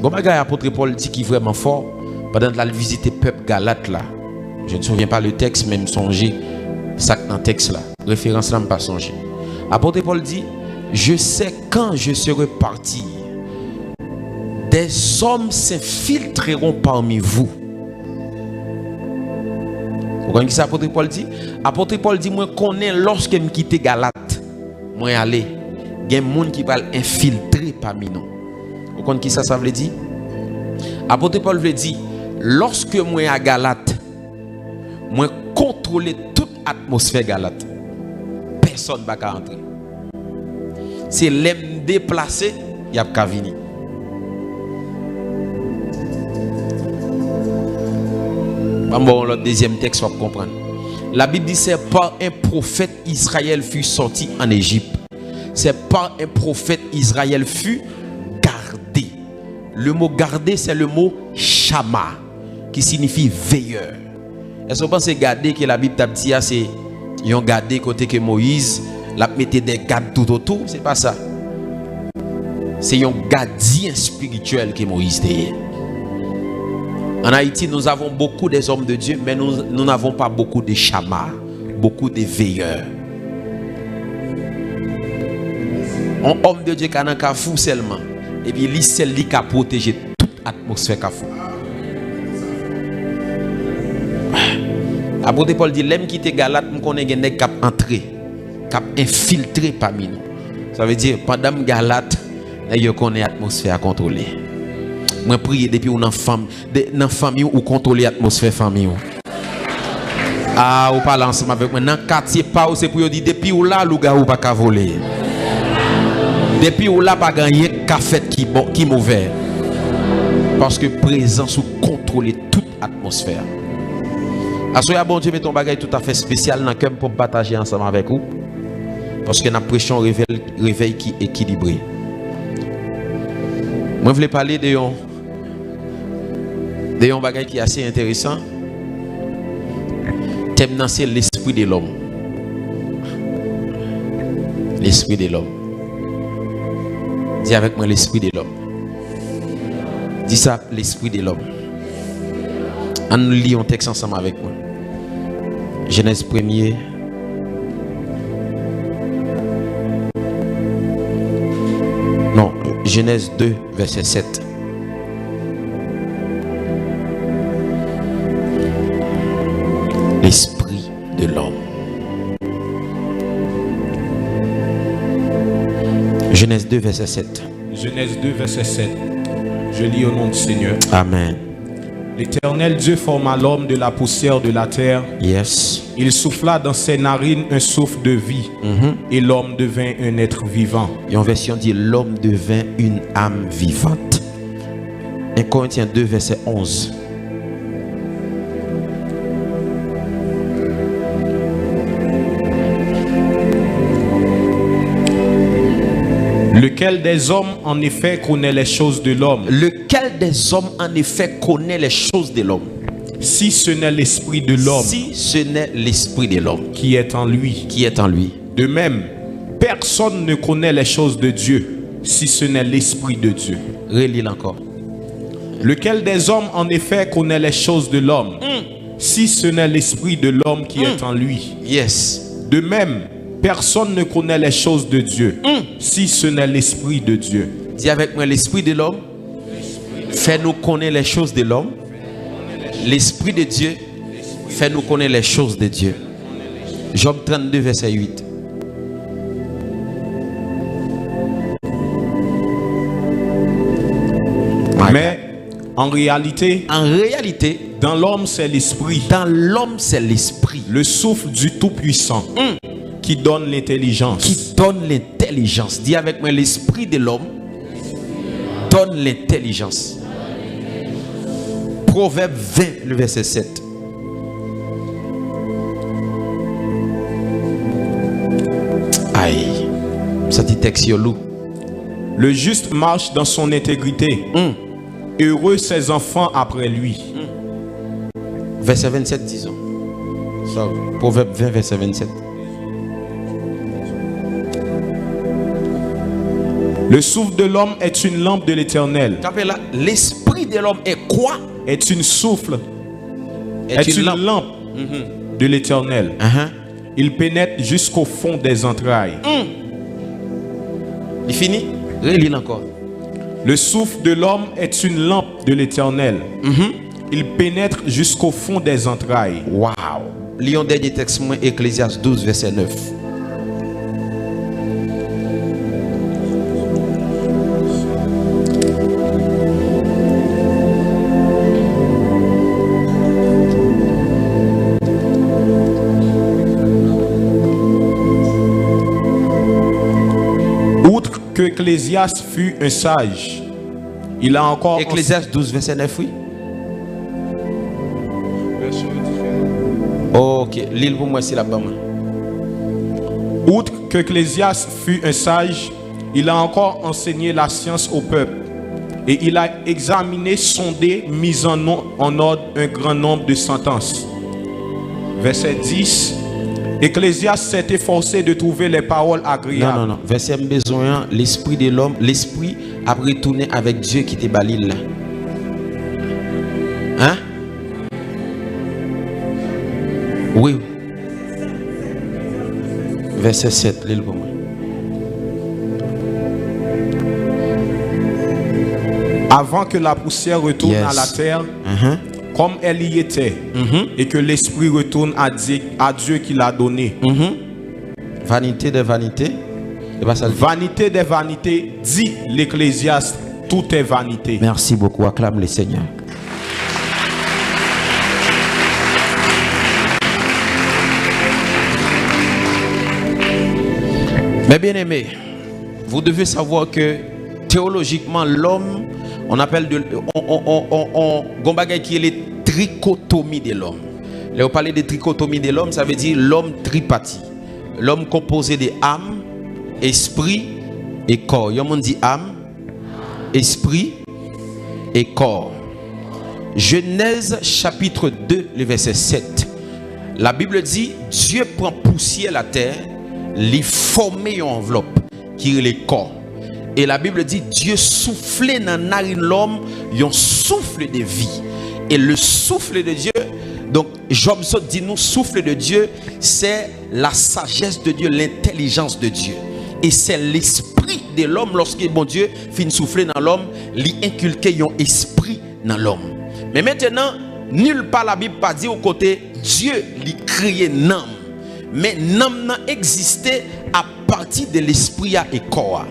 Bon, l'apôtre Paul dit qui est vraiment fort pendant la visite peuple Galate là. Je ne me souviens pas le texte, même songer ça dans le texte là. Référence là, je ne pas songer. Apôtre Paul dit, je sais quand je serai parti, des hommes s'infiltreront parmi vous. Vous comprenez ce que l'apôtre Paul dit? Apôtre Paul dit, moi connais lorsque je quitte Galate, moi aller, il y a des gens qui vont infiltrer parmi nous. Vous comprenez ce que ça veut dire? Apôtre Paul veut dire, lorsque moi à Galate, moi contrôler toute atmosphère Galate. Personne ne va entrer. C'est l'aime déplacé, il y a qu'à venir. Bon, le deuxième texte, il faut comprendre. La Bible dit, c'est par un prophète Israël fut sorti en Égypte. C'est par un prophète Israël fut gardé. Le mot garder, c'est le mot shama, qui signifie veilleur. Est-ce que vous pensez garder que la Bible t'a dit, c'est ils ont gardé côté que Moïse l'a mettait des gardes tout autour? C'est pas ça. C'est un gardien spirituel que Moïse était. En Haïti, nous avons beaucoup des hommes de Dieu, mais nous n'avons pas beaucoup de chamas, beaucoup de veilleurs. Un homme de Dieu qui a un cafou seulement, et puis lui seul qui a protégé toute atmosphère cafou. Apôtre Paul dit, l'homme qui était Galate, nous connaissons des cap entré, cap infiltré parmi nous. Ça veut dire, pendant Galate, nous connaissons l'atmosphère contrôlée. Moi prie depuis ou dans famille ou contrôler l'atmosphère famille. Ah, ou parle ensemble avec moi dans quartier pas c'est pour dire depuis ou là louga ou pas ka voler. Depuis ou là pas gagner café qui mauvais. Parce que présence ou contrôler toute atmosphère. Asoya bon Dieu met ton bagage tout à fait spécial dans cœur pour partager ensemble avec vous. Parce que notre pression réveil qui est équilibré. Moi je voulais parler de un bagage qui est assez intéressant. Thème c'est l'esprit de l'homme. L'esprit de l'homme. Dis avec moi l'esprit de l'homme. Dis ça, l'esprit de l'homme. On lit un texte ensemble avec moi. Genèse 1er. Non, Genèse 2, verset 7. L'esprit de l'homme. Genèse 2, verset 7. Genèse 2, verset 7. Je lis au nom du Seigneur. Amen. L'Éternel Dieu forma l'homme de la poussière de la terre. Yes. Il souffla dans ses narines un souffle de vie. Et l'homme devint un être vivant. Et en version dit, l'homme devint une âme vivante. 1 Corinthiens 2, verset 11. Lequel des hommes en effet connaît les choses de l'homme? Lequel des hommes en effet connaît les choses de l'homme? Si ce n'est l'esprit de l'homme. Si ce n'est l'esprit de l'homme qui est en lui. Qui est en lui. De même, personne ne connaît les choses de Dieu si ce n'est l'esprit de Dieu. Relis encore. Lequel des hommes en effet connaît les choses de l'homme si ce n'est l'esprit de l'homme qui est en lui. Yes. De même, personne ne connaît les choses de Dieu si ce n'est l'esprit de Dieu. Dis avec moi, l'esprit de l'homme fait nous connaître les choses de l'homme. L'esprit de Dieu fait nous connaître les choses de Dieu. Job 32, verset 8. Mais en réalité, dans l'homme c'est l'esprit. Dans l'homme c'est l'esprit. Le souffle du Tout-Puissant qui donne l'intelligence. Qui donne l'intelligence. Dis avec moi, l'esprit de l'homme donne l'intelligence. Proverbe 20, le verset 7. Aïe. Ça dit texte loup. Le juste marche dans son intégrité. Heureux ses enfants après lui. Verset 27, disons. Ça, Proverbe 20, verset 27. Le souffle de l'homme est une lampe de l'Éternel. L'esprit de l'homme est quoi? Est une souffle. Est une lampe de l'Éternel. Il pénètre jusqu'au fond des entrailles. Il finit? Relis encore. Le souffle de l'homme est une lampe de l'Éternel. Il pénètre jusqu'au fond des entrailles. Waouh! Lisons dernier texte, Ecclésiaste 12, verset 9. Outre que Ecclésiaste fut un sage, il a encore... Ecclésiaste 12, verset 9, oui. Ok, l'île pour moi c'est là-bas. Outre que Ecclésiaste fut un sage, il a encore enseigné la science au peuple. Et il a examiné, sondé, mis en ordre un grand nombre de sentences. Verset 10. Ecclésiaste s'est efforcé de trouver les paroles agréables. Non. Verset besoin, l'esprit de l'homme, l'esprit a retourné avec Dieu qui te balile là. Hein? Oui. Verset 7, l'île pour moi. Avant que la poussière retourne à la terre, comme elle y était, et que l'esprit retourne à Dieu qui l'a donné. Vanité des vanités. Vanité des vanités, dit l'Ecclésiaste, tout est vanité. Merci beaucoup, acclame le Seigneur. Mais bien aimé, vous devez savoir que théologiquement l'homme, on appelle qui est la trichotomie de l'homme. Là, on parle de trichotomie de l'homme, ça veut dire l'homme tripartite. L'homme composé de âme, esprit et corps. On dit âme, esprit et corps. Genèse chapitre 2, le verset 7. La Bible dit, Dieu prend poussière la terre, les former une enveloppe qui est le corps. Et la Bible dit, Dieu soufflait dans la narine de l'homme un souffle de vie. Et le souffle de Dieu, donc Job dit nous, souffle de Dieu, c'est la sagesse de Dieu, l'intelligence de Dieu. Et c'est l'esprit de l'homme, lorsque bon Dieu finit souffler dans l'homme, lui inculquer un esprit dans l'homme. Mais maintenant, nulle part la Bible pas dit au côté, Dieu lui créé un âme. Mais l'âme existait à partir de l'esprit et corps.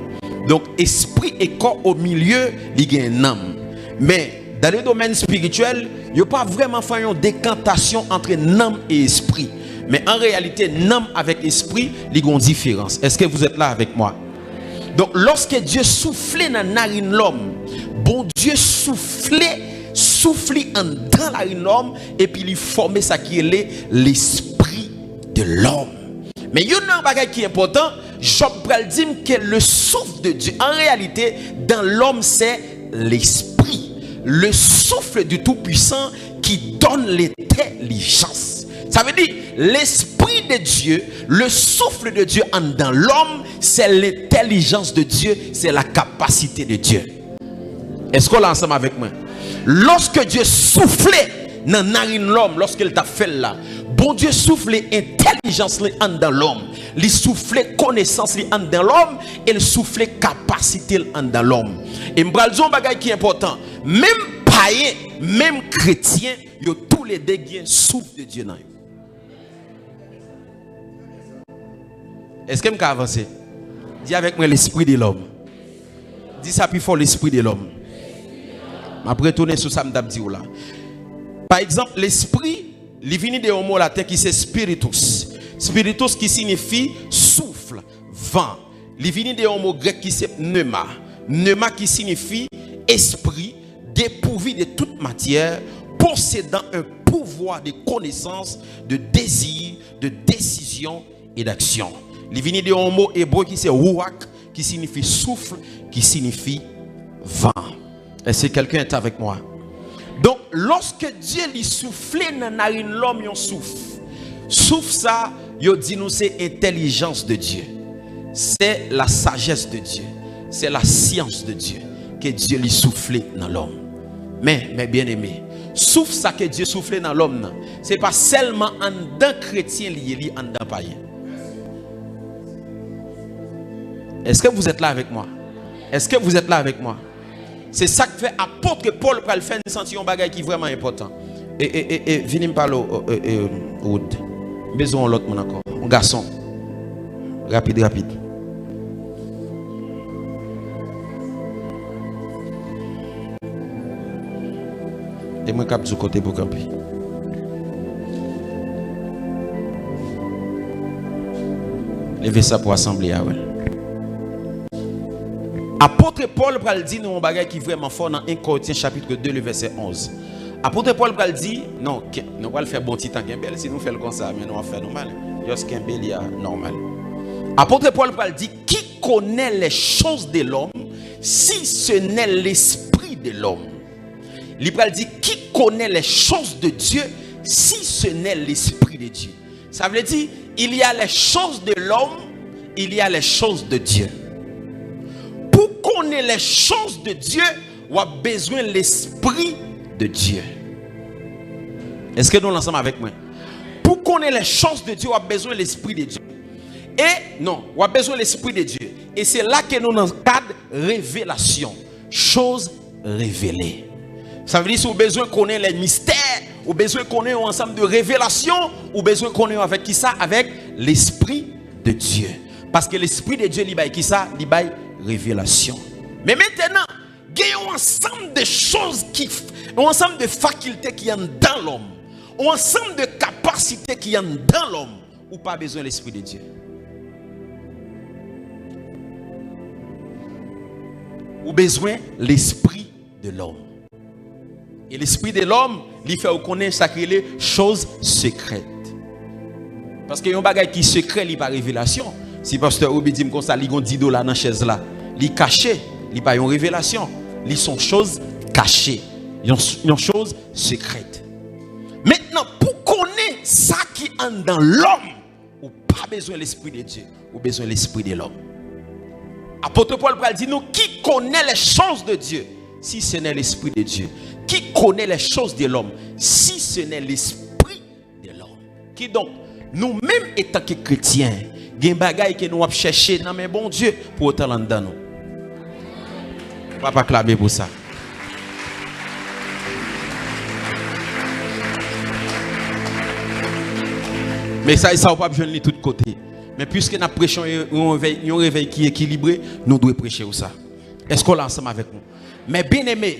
Donc esprit et corps au milieu, il y a une âme. Mais dans le domaine spirituel, il n'y a pas vraiment fait une décantation entre âme et esprit. Mais en réalité, âme avec esprit, il y a une différence. Est-ce que vous êtes là avec moi? Donc lorsque Dieu soufflait dans la narine de l'homme, bon Dieu soufflait en dans la narine de l'homme et puis il formait ça qui est l'esprit de l'homme. Mais il y a un bagage qui est important. Job dit que le souffle de Dieu, en réalité, dans l'homme, c'est l'esprit. Le souffle du Tout-Puissant qui donne l'intelligence. Ça veut dire, l'esprit de Dieu, le souffle de Dieu dans l'homme, c'est l'intelligence de Dieu, c'est la capacité de Dieu. Est-ce qu'on l'a ensemble avec moi? Lorsque Dieu soufflait dans la narine de l'homme, lorsqu'il t'a fait là, bon Dieu souffle intelligence dans l'homme, il souffle connaissance dans l'homme, et il souffle capacité dans l'homme. Et je vais dire un bagage qui est important. Même païen, même chrétien, ils ont tous les deux qui souffle de Dieu dans eux. Est-ce que je peux avancer? Dis avec moi l'esprit de l'homme. Dis ça plus fort, l'esprit de l'homme. Je vais retourner sur ça, je vais là. Par exemple, l'esprit, il vient de un mot latin qui c'est spiritus. Spiritus qui signifie souffle, vent. Il vient de un mot grec qui c'est pneuma. Pneuma qui signifie esprit, dépourvu de toute matière, possédant un pouvoir de connaissance, de désir, de décision et d'action. Il vient de un mot hébreu qui c'est ruach, qui signifie souffle, qui signifie vent. Est-ce que quelqu'un est avec moi? Donc, lorsque Dieu lui soufflait dans la narine de l'homme, il souffle. Souffle ça, il dit nous c'est intelligence de Dieu. C'est la sagesse de Dieu. c'est la science de Dieu que Dieu lui soufflé dans l'homme. Mais bien aimé, souffle ça que Dieu soufflé dans l'homme, c'est pas seulement en d'un chrétien lié en d'un païen. Est-ce que vous êtes là avec moi? Est-ce que vous êtes là avec moi? C'est ça que fait apôtre Paul pour le faire sentir un bagage qui est vraiment important. Et venez me parler Oud. Besoin l'autre mon encore. Un garçon. Rapide. Et moi cap du côté pour camper. Levez ça pour assembler. Apôtre Paul pral dit nous un bagage qui est vraiment fort dans 1 Corinthiens chapitre 2 le verset 11. Apôtre Paul pral dit non, nous va le faire bon petit temps Kembel si nous faisons comme ça mais nous va faire normal. Juste Kembel il normal. Apôtre Paul pral dit qui connaît les choses de l'homme si ce n'est l'esprit de l'homme. Il pral dit qui connaît les choses de Dieu si ce n'est l'esprit de Dieu. Ça veut dire il y a les choses de l'homme, il y a les choses de Dieu. Pour connaître les choses de Dieu, on a besoin de l'esprit de Dieu. Est-ce que nous l'ensemble avec moi? Pour connaître les choses de Dieu, on a besoin de l'esprit de Dieu. Et non, on a besoin de l'esprit de Dieu. Et c'est là que nous dans le cadre révélation, choses révélées. Ça veut dire si vous avez besoin de connaître les mystères, ou besoin de connaître un ensemble de révélations, ou besoin de connaître avec qui ça? Avec l'esprit de Dieu. Parce que l'esprit de Dieu, il baille qui ça? Il baille révélation. Mais maintenant, il y a un ensemble de choses un ensemble de facultés qui sont dans l'homme, un ensemble de capacités qui sont dans l'homme, ou pas besoin de l'esprit de Dieu. Ou besoin de l'esprit de l'homme. Et l'esprit de l'homme, il fait connaître ça qui est les choses secrètes. Parce qu'il y a un bagage qui est secret, il pas révélation. Si pasteur Obi dit comme ça, il y a 10 $ dans la chaise là. Il est caché, il n'y a pas une révélation. Il sont choses cachées. Il y a choses secrètes. Maintenant, pour connaître ça qui est dans l'homme, ou pas besoin de l'esprit de Dieu, ou besoin de l'esprit de l'homme. Apôtre Paul dit nous qui connaît les choses de Dieu, si ce n'est l'esprit de Dieu. Qui connaît les choses de l'homme, si ce n'est l'esprit de l'homme. Qui donc, nous-mêmes étant que chrétiens, il y a des bagailles que nous avons cherché dans mes bon Dieu pour autant dans nous. Papa clamer pour ça. Mais ça va pas besoin de tous côtés. Mais puisque nous prêchons un réveil qui est équilibré, nous devons prêcher ça. Est-ce qu'on est ensemble avec nous? Mais bien aimé,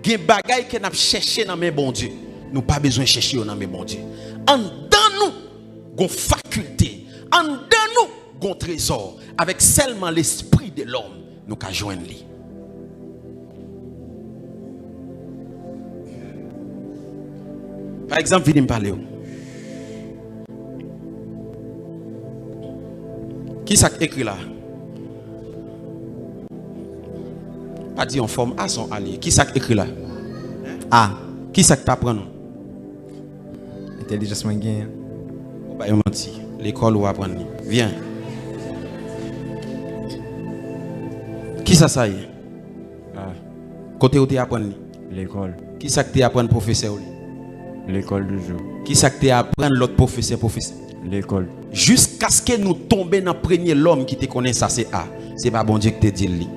il y a des bagailles que nous avons cherché dans mes bon Dieu. Nous n'avons pas besoin de chercher dans mes bon Dieu. En dans nous, une faculté. En dans nous, un trésor. Avec seulement l'esprit de l'homme, nous pouvons joindre lui. Par exemple, venez me parler. Qui ça écrit là? Pas dit en forme A son allié. Qui ça écrit là? A. Qui ça t'apprend nous? Intelligence moyenne. On va y mentir. L'école ou apprendre. Viens. Qui ça y est? A. Côté où tu apprends? L'école. Qui ça tu apprends professeur? L'école du jour. Qui ça tu apprends l'autre professeur? L'école. Jusqu'à ce que nous tombions dans le premier l'homme qui te connaît, ça c'est A. C'est pas bon Dieu qui te dit lui.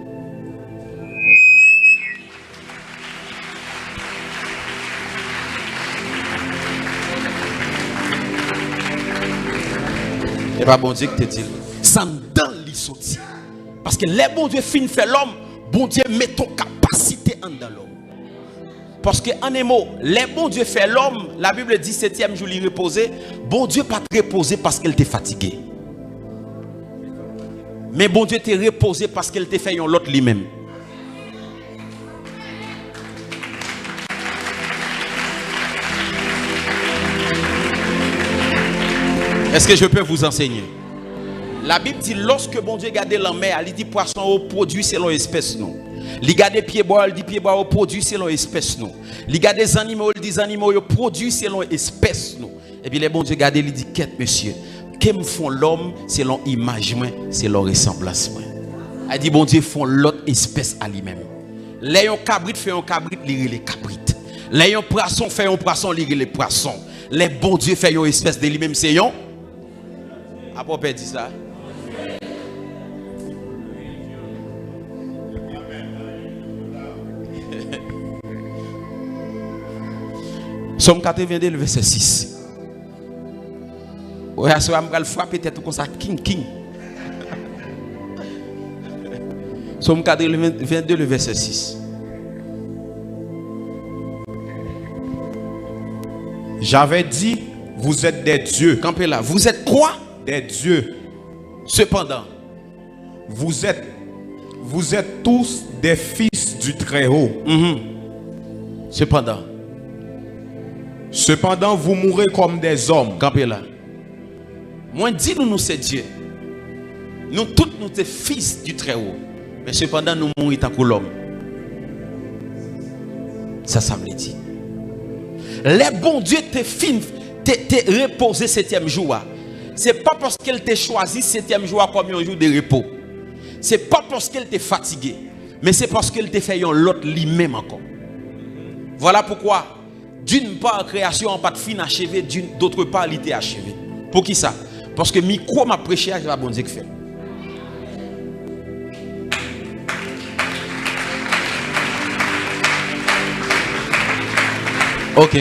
C'est pas bon Dieu qui te dit. Ça dans lui sorti. Parce que les bon Dieu fin fait l'homme, bon Dieu met ton capacité en dans l'homme. Parce que en un mot, les bon Dieu fait l'homme, la Bible dit 7e jour il reposait, bon Dieu pas te reposer parce qu'elle t'est fatigué. Mais bon Dieu t'est reposé parce qu'elle t'a fait l'autre lui-même. Est-ce que je peux vous enseigner? La Bible dit lorsque bon Dieu garde la mer, il dit poisson au produit selon espèce non. Il garde pied bois, il dit pied bois au produit selon espèce non. Il garde des animaux, il dit animaux au produit selon espèce non. Et puis les bon Dieu garde, il dit quête monsieur, que me font l'homme selon image moi, selon ressemblance moi. Elle dit bon Dieu font l'autre espèce à lui-même. Les cabrit fait un cabrit, les cabrit. Les poisson fait un poisson, les poissons. Les bon Dieu fait une espèce de lui-même, c'est yon. Après dit ça. Somme 82, le verset 6. Ouais, à ce moment là, frapper tête comme ça, king. Somme 82, le verset 6. J'avais dit, vous êtes des dieux. Campez là. Vous êtes quoi? Des dieux. Cependant, vous êtes tous des fils du Très-Haut. Cependant, vous mourrez comme des hommes. campez là. Moi, dis-nous, c'est Dieu. Nous tous, nous sommes fils du Très-Haut. Mais cependant, nous mourons tant que l'homme. Ça me dit. Les bons dieux te reposé 7e jour. Ce n'est pas parce qu'elle t'a choisi 7e jour comme un jour de repos. Ce n'est pas parce qu'elle t'a fatigué. Mais c'est parce qu'elle t'a fait l'autre lui-même encore. Voilà pourquoi, d'une part, création n'a pas de fin achevée, d'autre part, elle était achevée. Pour qui ça? Parce que micro m'a prêché à la bon Dieu qui fait. Ok.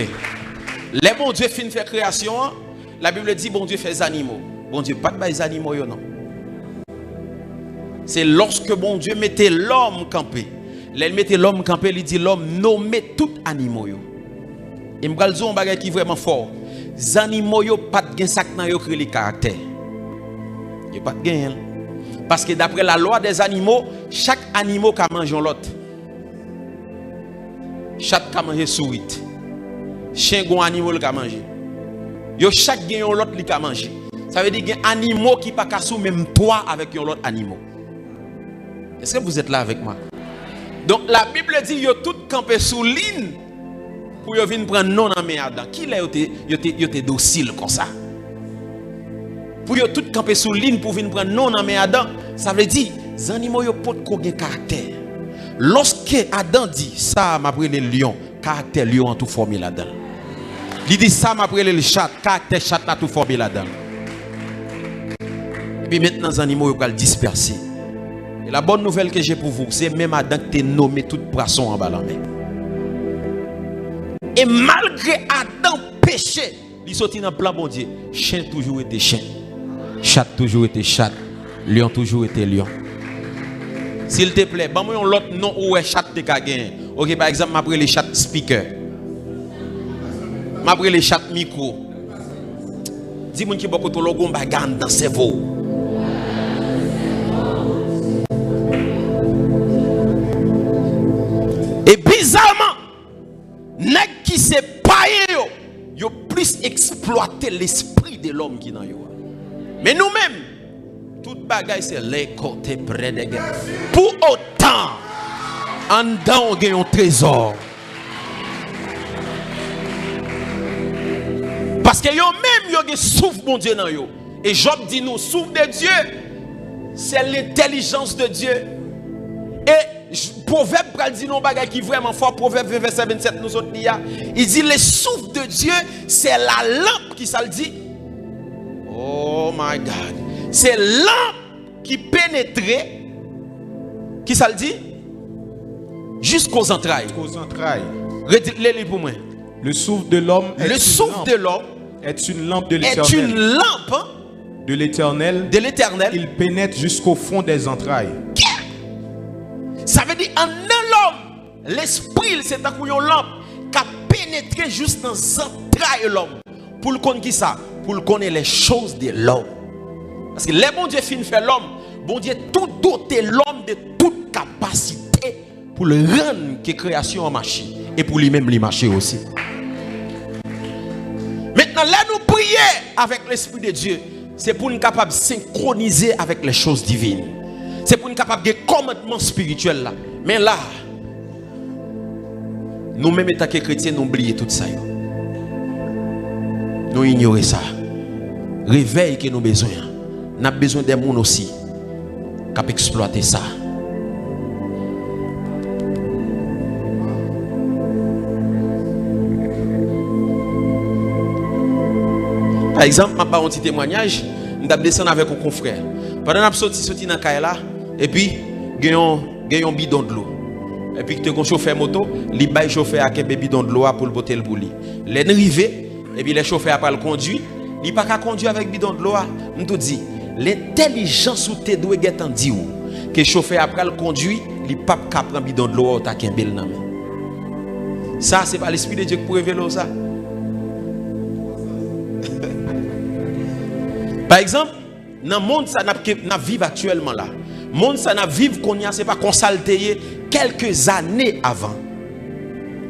Les bon Dieu fin fait création, la Bible dit bon Dieu fait les animaux. Bon Dieu pas de les animaux non. C'est lorsque bon Dieu mettait l'homme campé. Il mettait l'homme campé, il dit l'homme nommait tout animaux yo. Et m'gal dire un bagage qui vraiment fort. Les animaux yo pas de gain sac nan yo créer les caractères. Yo pas de gain. Parce que d'après la loi des animaux, chaque animal ka mange l'autre. Chaque ka mange sourit. Chien gon animal ka manger. Yo chaque gen yon l'autre li ka manger. Ça veut dire gen animaux qui pas ka sou même toi avec yon l'autre animal. Est-ce que vous êtes là avec moi? Donc la Bible dit yo tout campé sous ligne pour yo vinn prendre non en main Adam. Qui là yo te docile comme ça? Pour yo tout campé sous ligne pour vinn prendre non en main Adam, ça veut dire les animaux yo pot ko gen caractère. Lorsque Adam dit ça m'a pris le lion, caractère lion en tout formé là-dedans. Il dit ça m'a pris le chat, caractère chat a tout formé là-dedans. Et puis maintenant les animaux yo disperser. Et la bonne nouvelle que j'ai pour vous, c'est même Adam qui t'a nommé tout poisson en bas la main. Et malgré Adam péché, il sortit dans le plan bon Dieu. Chien toujours été chien. Chat toujours été chat. Lion toujours été lion. S'il te plaît, bon, moi, l'autre nom où est chat te gagné. Ok, par exemple, m'appelle les chat speaker. M'appelle les chat micro. Dis-moi qui beaucoup de logo bagane dans ses cerveau. Et bizarrement, nèg qui s'est paillé yo plus exploité l'esprit de l'homme qui dans yo. Mais nous-mêmes, toute bagaille c'est les côtés près de guerre. Pour autant, en dedans on gagne un trésor. Parce que yo même yo gen souffle bon Dieu dans yo. Et Job dit nous souffle de Dieu, c'est l'intelligence de Dieu. Et Proverbe dit non bagay qui vraiment fort. Proverbe verset 27 nous autres il dit le souffle de Dieu c'est la lampe qui ça le dit. Oh my God. C'est lampe qui pénétrait qui ça le dit jusqu'aux entrailles. Jusqu'aux entrailles. Relis pour moi. Le souffle de l'homme est une lampe de l'Éternel. l'éternel. Est une lampe de l'éternel. De l'éternel. Il pénètre jusqu'au fond des entrailles. Ça veut dire en l'homme, l'esprit c'est un couillon lampe qui a pénétré juste dans les entrailles de l'homme. Pour le connaître qui ça? Pour le connaître les choses de l'homme. Parce que les bon Dieu fin fait l'homme, bon Dieu tout doté l'homme de toute capacité pour le rendre que création en marché et pour lui-même lui marcher aussi. Maintenant là nous prions avec l'esprit de Dieu, c'est pour nous capable de synchroniser avec les choses divines. C'est pour nous capable de commandement spirituel là. Mais là, nous-mêmes étant que chrétiens, nous oublions tout ça. Nous ignorons ça. Réveil que nous avons besoin. Nous avons besoin des gens aussi qui ont exploité ça. Par exemple, je vais un petit témoignage, je vais descendre avec un confrère. Pendant que je sorti dans la là, et puis, il y a un bidon de l'eau. Et puis, tu as un chauffeur moto, il va chauffeur avec un bidon de l'eau pour le botter le bouli. Les arrivé, et puis les chauffeurs après le conduit, il n'a pas qu'à conduire avec bidon de l'eau. Je te dis, l'intelligence ou tes doigts est en dit que le chauffeur après le conduit, il n'a pas qu'à prendre bidon de l'eau ou ta bel nan. Ça, c'est pas l'esprit de Dieu qui peut révéler ça. Par exemple, dans le monde ça n'a vivre actuellement là. Le monde ça n'a vivre qu'on y a c'est pas consulté quelques années avant.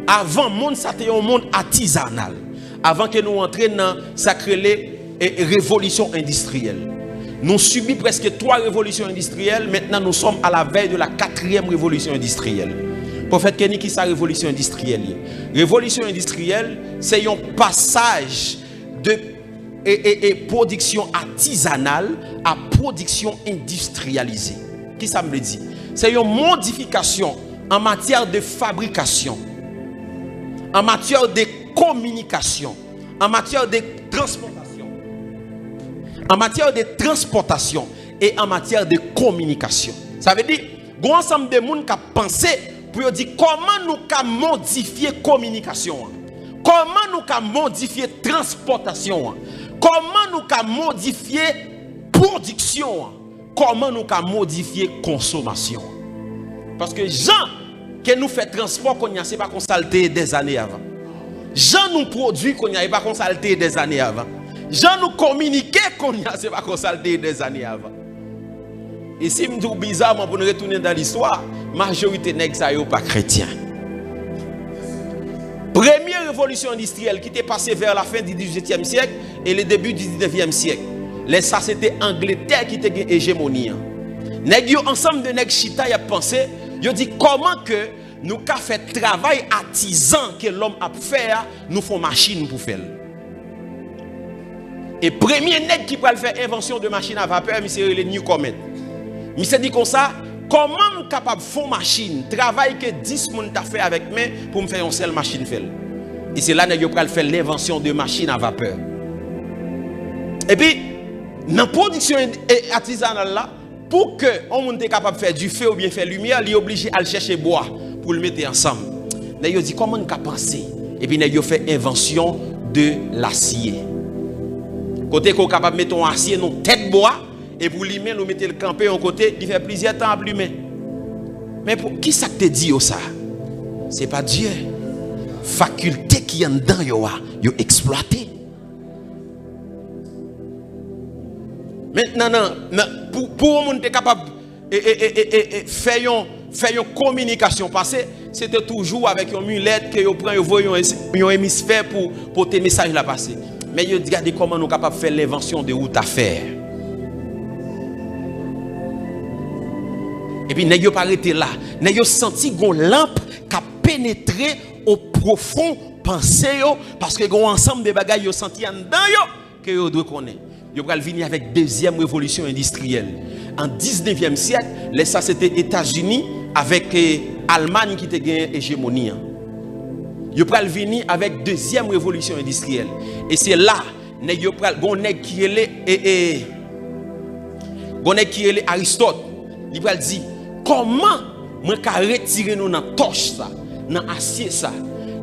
Avant le monde ça était un monde artisanal. Avant que nous entrions dans sacré révolution industrielle. Nous subissons presque 3 révolutions industrielles. Maintenant nous sommes à la veille de la 4e révolution industrielle. Prophète Kenny qui sa révolution industrielle. Révolution industrielle, c'est un passage de production artisanale à production industrialisée. Qui ça me dit? C'est une modification en matière de fabrication, en matière de communication, en matière de transportation, en matière de transportation et en matière de communication. Ça veut dire, il y a un ensemble de monde qui a pensé pour dire comment nous pouvons modifier la communication, comment nous pouvons modifier la transportation, comment nous pouvons modifier la production, comment nous pouvons modifier la consommation. Parce que Jean, qui nous fait transport, qu'on n'y a pas consulté des années avant. Jean nous produit qu'on n'y a pas consulté des années avant. Jean nous communique qu'on n'y a pas consulté des années avant. Et si je me dis bizarrement pour nous retourner dans l'histoire, la majorité n'est pas chrétien. Première révolution industrielle qui était passée vers la fin du 18e siècle et le début du 19e siècle. Ça c'était Angleterre qui était hégémonie. Ensemble de nèg chita y a pensé, ils ont dit comment que nous avons fait travail artisan que l'homme a fait, nous faisons machine pour faire. Et premier nèg qui peut faire invention de machine à vapeur, c'est le Newcomen. Il s'est dit comme ça, comment je suis capable de faire machine, travail que 10 personnes ont fait avec moi pour me faire une seule machine faire. Et c'est là que je vais faire l'invention de machine à vapeur. Et puis, dans la production artisanale là, pour que on soit capable de faire du feu ou bien faire lumière, il est obligé à chercher bois pour le mettre ensemble. Il a dit comment on peut penser. Et puis il a fait invention de l'acier. Côté qu'on est capable de mettre un acier dans tête bois et pour lui nous mettez le campé en côté, il fait plusieurs temps à plumer. Mais pour qui ça te dit ça? C'est pas Dieu. Faculté qui est dedans yo exploité. Maintenant pour on être capable de faire une communication passée, c'était toujours avec une mulette que vous prenez un hémisphère pour tes messages là passer. Mais vous regardez comment nous sommes capables de faire l'invention de route à faire. Et puis, vous n'avez pas arrêté là. Vous avez senti une lampe qui a pénétré au profond pensée parce que vous avez ensemble de bagages vous senti en dedans que vous devez connaître. Vous allez venir avec deuxième révolution industrielle. En 19e siècle, ça c'était États-Unis avec Allemagne qui était gagné hégémonie. Vous allez venir avec deuxième révolution industrielle. Et c'est là qui est Aristote. Il va dire comment je peux retirer nous dans la torche ça, dans l'acier ça.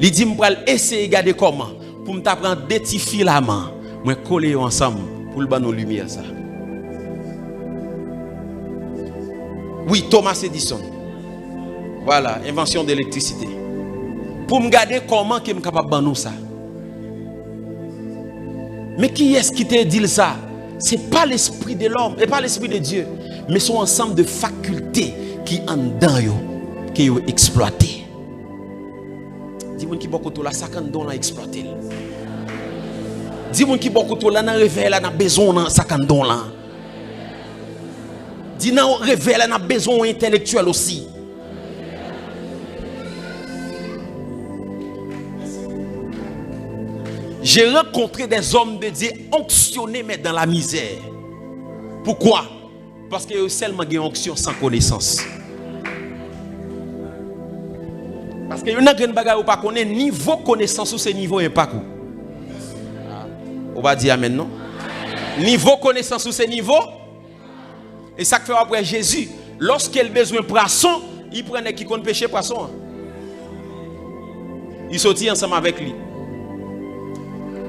Il dit je vais essayer de regarder comment pour me prendre des petits filaments, je vais coller ensemble pour le ban lumière ça. Oui, Thomas Edison. Voilà, invention de l'électricité. Pour me regarder comment je suis capable de faire ça. Mais qui est-ce qui te dit ça? Ce n'est pas l'esprit de l'homme et pas l'esprit de Dieu, mais son ensemble de facultés qui en dedans qui ont exploité. Dis-moi qui beaucoup la ça quand don l'a exploité. Dis-moi qui beaucoup la nan réveil là n'a besoin ça quand don là. Dis nan réveil là n'a besoin intellectuel aussi. J'ai rencontré des hommes de Dieu onctionnés mais dans la misère. Pourquoi? Parce qu'ils ont seulement une onction sans connaissance. Parce que vous n'avez pas connaître niveau connaissance ou ce niveau impact. Vous va dire amen non? Niveau connaissance ou c'est niveau? Et ça que fait après Jésus, lorsqu'il a besoin de poisson, il prenait qui compte pêcher poisson. Il sortit ensemble avec lui.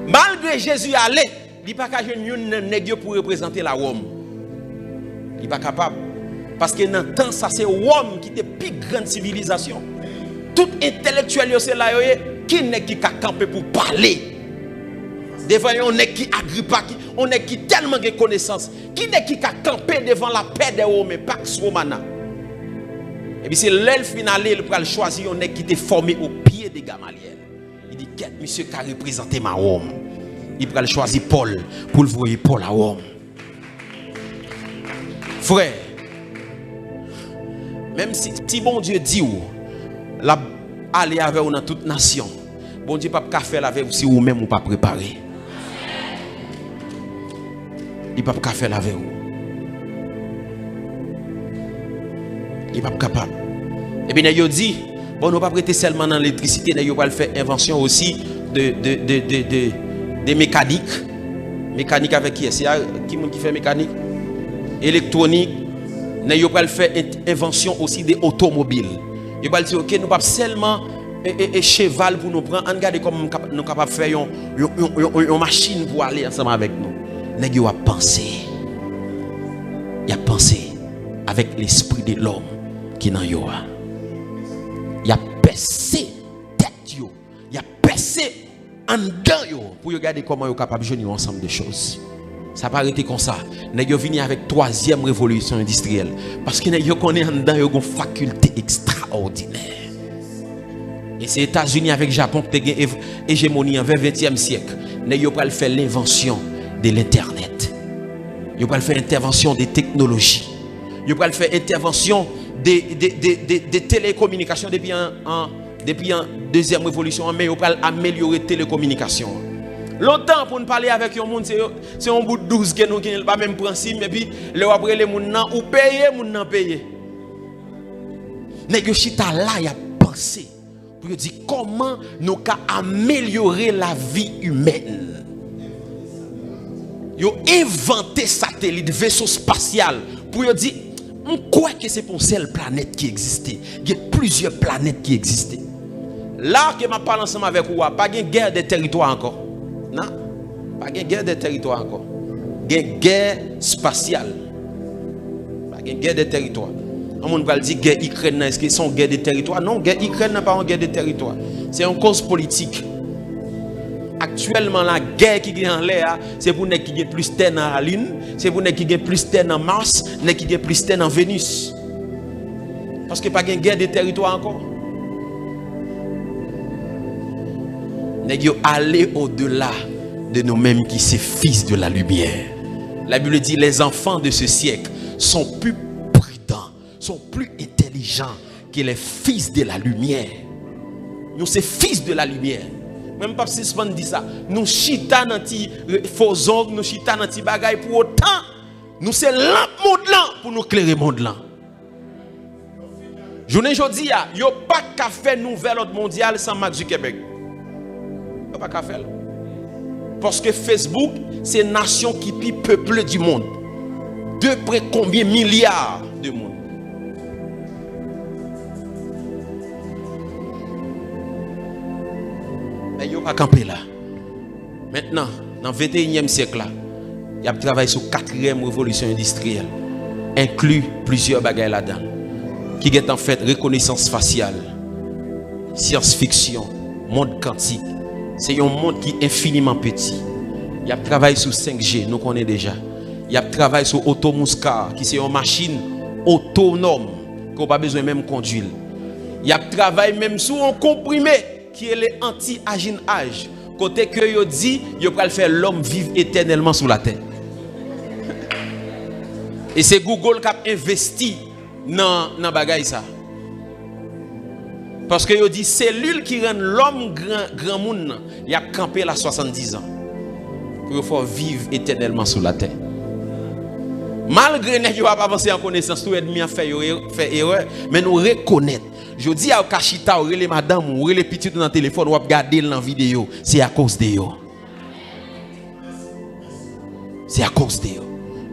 Malgré Jésus allait, il n'est pas capable de nègre pour représenter la Rome. Il n'est pas capable. Parce que dans le temps, ça c'est Rome qui était la plus grande civilisation. Tout intellectuel, c'est là, qui n'est qui a campé pour parler. Devant on est qui Agrippa, on est qui tellement de connaissances. Qui n'est qui a campé devant la paix des Romains, Pax Romana. Et puis c'est l'elfe final, il va choisir on est qui était formé au pied de Gamaliel. Il dit quel monsieur qui a représenté ma Rome. Il va choisir Paul pour le voir Paul à Rome. Frère, même si bon Dieu dit ou la aller avec vous dans toute nation, bon Dieu pas faire avec vous si vous même ou pas préparé. Il pas faire avec vous. Il pas capable. Et bien il dit bon nous pas prêter seulement dans l'électricité, nous va faire invention aussi de mécanique. Mécanique avec qui est-ce qui fait mécanique? Électronique. Nous va faire invention aussi des automobiles. Il va dire OK, nous pas seulement et cheval pour nous prendre, regardez comment nous capable faire une machine pour aller ensemble avec nous. Nous a pensé. Il a pensé avec l'esprit de l'homme qui dans yo. Il a percé tête yo. Il a percé en dedans yo pour regarder comment yo capable de joindre ensemble de choses. Ça pas arrêter comme ça. Nèg yo vini avec troisième révolution industrielle parce que nèg yo connaît en dedans yo une faculté extraordinaire. Et c'est les États-Unis avec le Japon qui ont une hégémonie en 20e siècle. Nèg yo pral faire l'invention de l'internet. Yo pral faire intervention des technologies. Yo pral faire intervention des télécommunications depuis en deuxième révolution, mais yo pral améliorer télécommunications. Longtemps pour nous parler avec un monde c'est un bout de 12 que nous qui pas même principe et puis le après les moun nan ou payer moun nan payer. Nèg yo chita là y a pensé pour dire comment nous ca améliorer la vie humaine. Yo inventé satellite vaisseau spatial pour dire on croit que c'est pour une seule planète qui existait. Il y a plusieurs planètes qui existaient. Là que m'a parlé ensemble avec vous, pas de guerre des territoires encore. Non, pas de guerre des territoires encore. Il y a une guerre spatiale. Pas de guerre des territoires. On va dire guerre Ukraine, est-ce que c'est une guerre des territoires? Non, guerre Ukraine n'est pas une guerre des territoires. C'est une cause politique. Actuellement, la guerre qui est en l'air, c'est pour les qui ont plus de terre dans la Lune, c'est pour les qui ont plus de terre dans Mars, les qui ont plus de terre dans Vénus. Parce que pas de guerre des territoires encore. Nous aller au-delà de nous-mêmes qui sont fils de la lumière. La Bible dit les enfants de ce siècle sont plus prudents, sont plus intelligents que les fils de la lumière. Nous sommes fils de la lumière. Même pas si on dit ça. Nous chita dans ti faux ongles, nous chita dans ti bagaille pour autant. Nous c'est lampe monde là pour nous éclairer monde là. Journée jodi a, yo pas qu'à faire nouvel ordre mondial sans Mark Zuckerberg. Yo pas qu'à faire. Parce que Facebook, c'est une nation qui pi peuple du monde. De près combien milliards de monde. Mais yo pas campé là. Maintenant, dans le 21e siècle là, il y a travaillé sur la 4e révolution industrielle, inclut plusieurs bagages là-dedans, qui est en fait reconnaissance faciale, science-fiction, monde quantique. C'est un monde qui est infiniment petit. Il y a travaillé sur 5G, nous connaissons déjà. Il y a travaillé sur Automuscar, qui c'est une machine autonome, qu'on n'a pas besoin même de conduire. Il y a travaillé même sur un comprimé, qui est le anti-aginage. Côté que yo dit, yo pral faire l'homme vivre éternellement sur la terre. Et c'est Google qui a investi dans bagay ça. Parce que yo dit cellule qui rend l'homme grand monde, il a campé là 70 ans pour faire vivre éternellement sur la terre. Malgré que nous avons avancé en connaissance, tout ennemi a fait erreur, mais nous reconnaissons. Je dis à Kachita, ou les madame, ou les petits dans le téléphone, ou regarder dans la vidéo, c'est à cause de eux. c'est à cause de eux.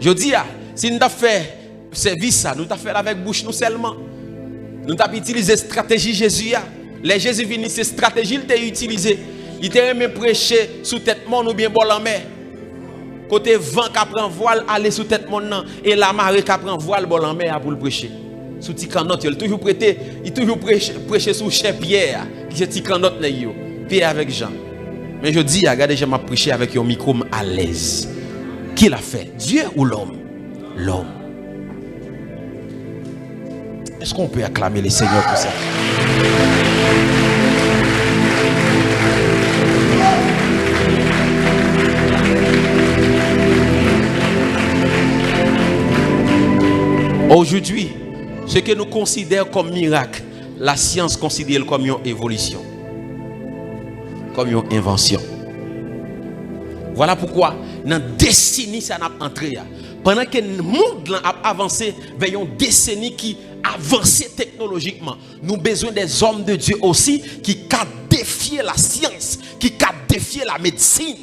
Je dis, si nous avons fait service, ça, nous avons fait avec bouche nous seulement. Nous avons utilisé la stratégie Jésus. Les Jésus venu, c'est stratégie qu'il a utilisé. Il t'a même prêché sous tête monde ou bien bol en mer. Côté vent qui prend voile, aller sous tête monde et la marée qui prend voile bol en mer pour le prêcher. Sous Ticanot, il toujours prêté, il toujours prêché sous chef Pierre, qui c'est Ticanot Pierre avec Jean. Mais je dis, regardez, je m'ai prêché avec un micro à l'aise. Qui l'a fait? Dieu ou l'homme? L'homme. Est-ce qu'on peut acclamer les seigneurs pour ça? Aujourd'hui, ce que nous considérons comme miracle, la science considère comme une évolution, comme une invention. Voilà pourquoi dans la décennie ça n'a pas entré. Pendant que le monde a avancé vers une décennie qui avance technologiquement, nous avons besoin des hommes de Dieu aussi qui ont défié la science, qui ont défié la médecine.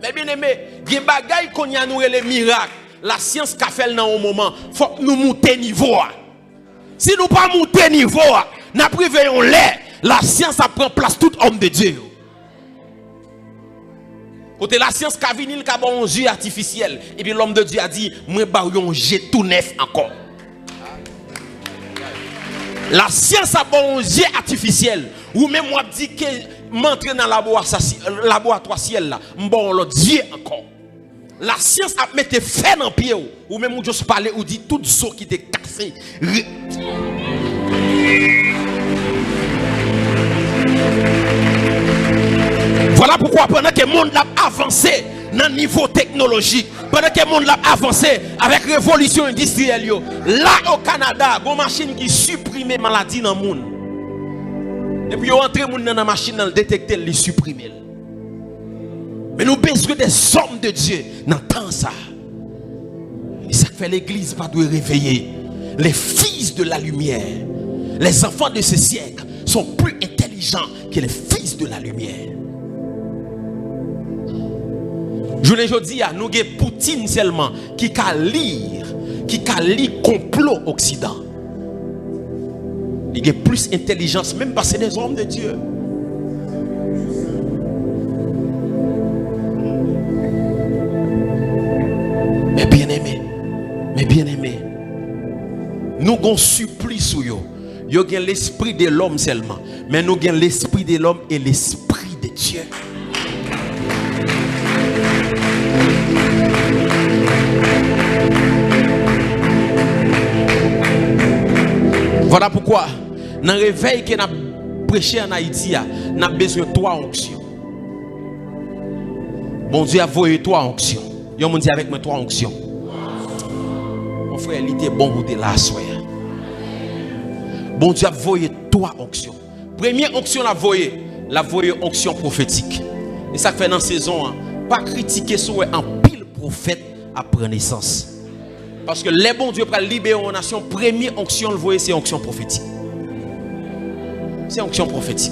Mais bien aimé, il y a des bagailles qu'on y a nous les miracles. La science qu'a fait dans un moment, il faut que nous montions niveau. Si nous ne pas monter niveau, nous privons l'air. La science a pris place tout homme de Dieu. Côté la science qui a venu, qui a un yeux artificiel. Et puis l'homme de Dieu a dit, moi je vais un jet tout neuf encore. La science a un yeux artificiel. Ou même moi dit que m'entrer dans le laboratoire ciel là, bon l'autre yeux encore. La science a mis fait dans pied ou même je parler ou dit tout ce qui était cassé. Voilà pourquoi pendant que le monde a avancé dans le niveau technologique, pendant que le monde a avancé avec la révolution industrielle, là au Canada, il y a une machine qui supprime les maladies dans le monde. Et puis, on entre dans la machine, dans le détecteur, les supprimer. Mais nous avons besoin des hommes de Dieu dans le temps ça. Et ça fait l'église pas doit réveiller. Les fils de la lumière, les enfants de ce siècle sont plus intelligents que les fils de la lumière. Je le dis à nous, Poutine seulement qui a lire complot Occident. Il y a plus d'intelligence, même parce que c'est des hommes de Dieu. Mais bien aimé, nous avons supplice sur eux. Nous avons l'esprit de l'homme seulement, mais nous avons l'esprit de l'homme et l'esprit de Dieu. Voilà pourquoi, dans le réveil que nous avons prêché en Haïti, nous avons besoin de 3 onctions. Bon Dieu a voyé 3 onctions. Yo me dit avec moi 3 onctions. Mon frère, il était bon pour te la soir. Bon Dieu a voyé 3 onctions. Première onction la voyé onction prophétique. Et ça fait dans la saison, pas critiquer sur un pile prophète à prendre naissance. Parce que les bons Dieu pour libérer une nation, première onction le voyez c'est onction prophétique. C'est onction prophétique.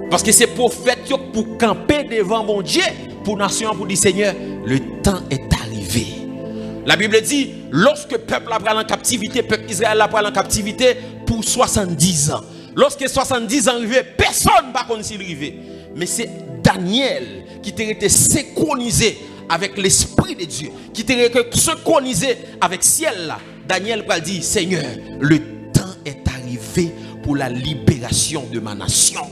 Parce que c'est prophète pour camper devant bon Dieu pour nation pour dire Seigneur, le temps est arrivé. La Bible dit lorsque le peuple a pris en captivité, le peuple Israël a pris en captivité pour 70 ans. Lorsque 70 ans arrivé, personne ne va connaître s'il arrivé. Mais c'est Daniel qui était été synchronisé avec l'esprit de Dieu, qui était synchronisé avec le ciel là. Daniel va dire Seigneur, le temps est arrivé pour la libération de ma nation.